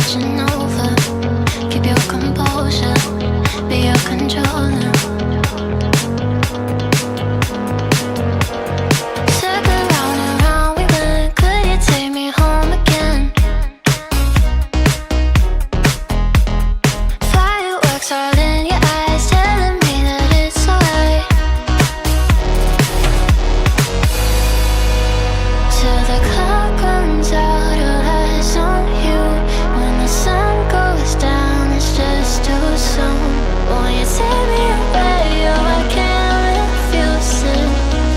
watching over. Keep your composure, be your controller. Circle round and round we went. Could you take me home again? Fireworks all in your eyes, telling me that it's alright. Till the clock runs out, all eyes on you. When the sun goes down, it's just too soon. Won't you take me away? Oh, I can't refuse it.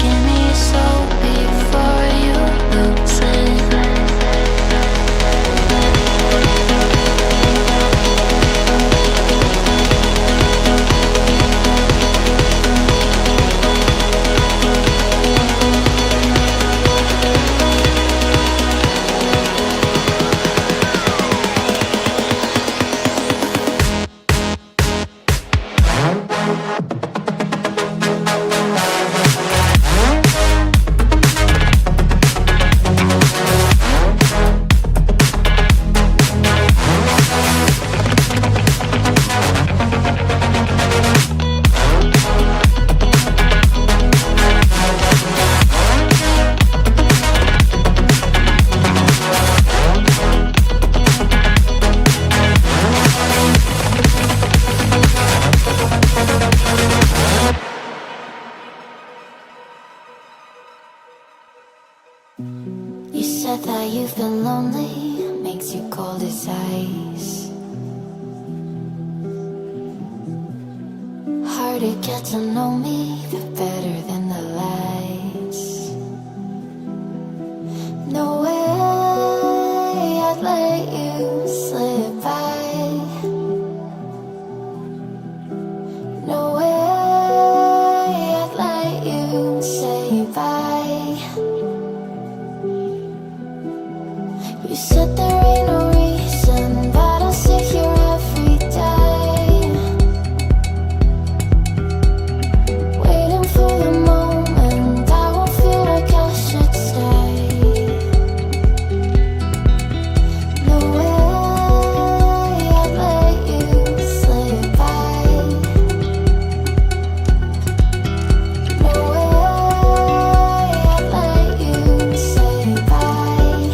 Give me your soul before you lose it. You said that you've been lonely, makes you cold as ice. Hard to get to know me, but better than the lights. No way I'd let you slip by. No way I'd let you say bye. You said there ain't no reason, but I'll sit here every day, waiting for the moment I won't feel like I should stay. No way I'd let you slip by. No way I'd let you say bye.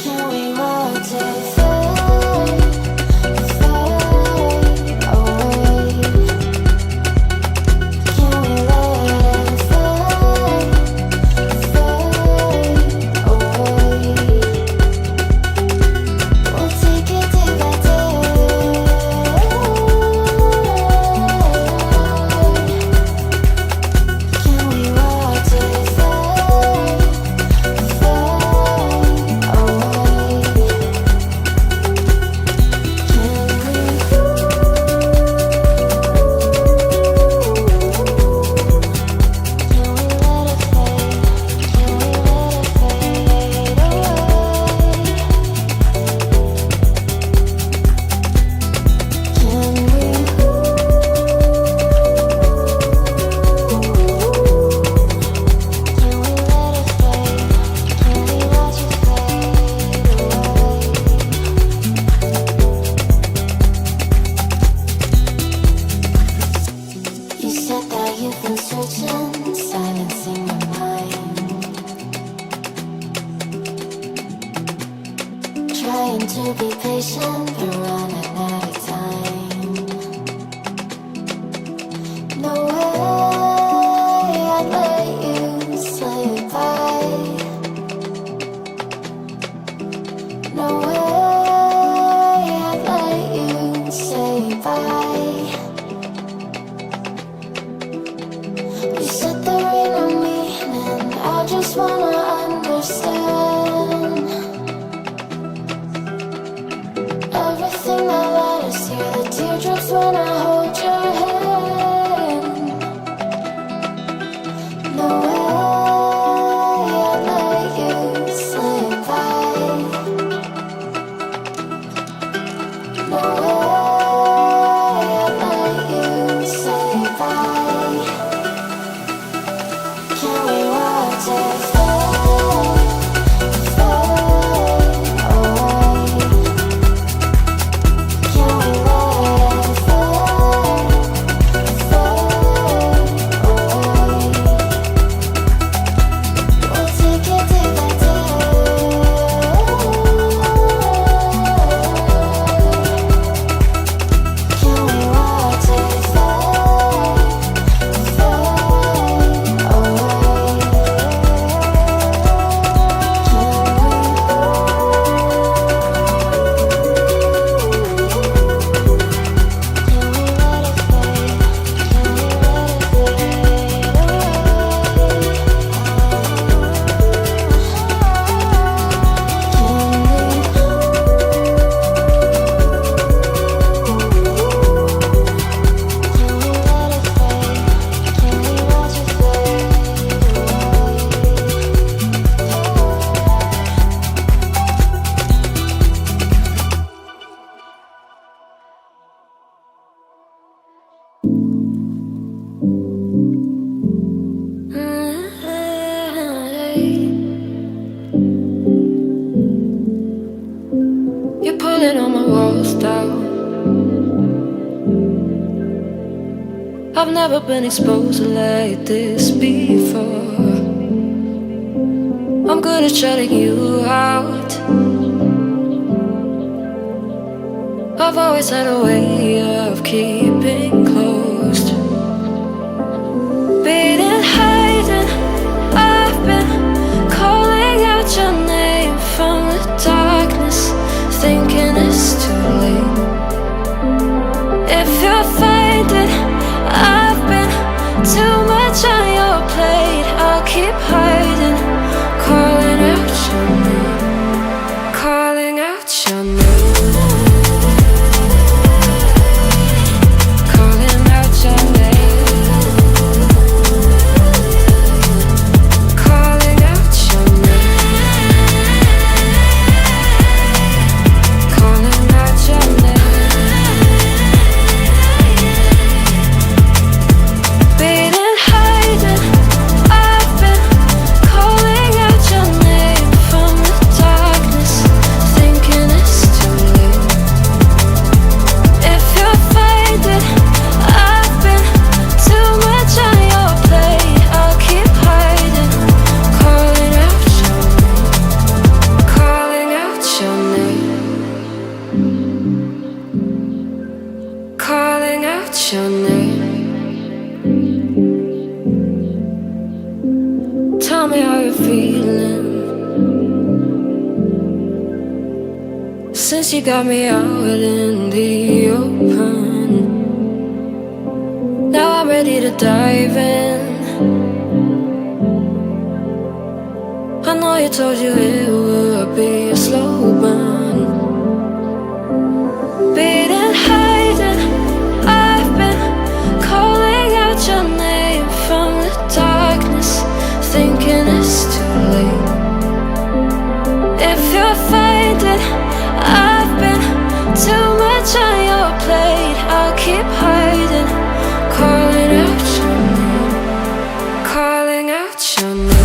Can we watch it fade, fade away? Can we let it fade, fade away? We'll take it day by day. Can we watch it fade, fade away? You said that you've been searching, silencing your mind, trying to be patient, but running out of time. No way I'd let you slip by. No way I'd let you say bye. You said there ain't no meaning, I just wanna understand everything that led us here, the teardrops when I hold your hand. No way I'd let you slip by. No way I'd let you say bye. Can we watch it fade, fade away? pulling all my walls down. I've never been exposed like this before. I'm good at shutting you out. I've always had a way of keeping closed. Beating, hiding, I've been calling out your name from the darkness, thinking it's too late. If you're finding I've been too much on your plate, I'll keep hiding, calling out your name, calling out your name. Calling out your name. Tell me how you're feeling since you got me out in the open. Now I'm ready to dive in. I know you told you it would be a slow burn. Beating, hiding, I've been calling out your name from the darkness, thinking it's too late. If you're finding I've been too much on your plate, I'll keep hiding, calling out your name, calling out your name.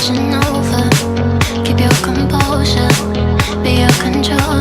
taking over. Keep your composure, be your control.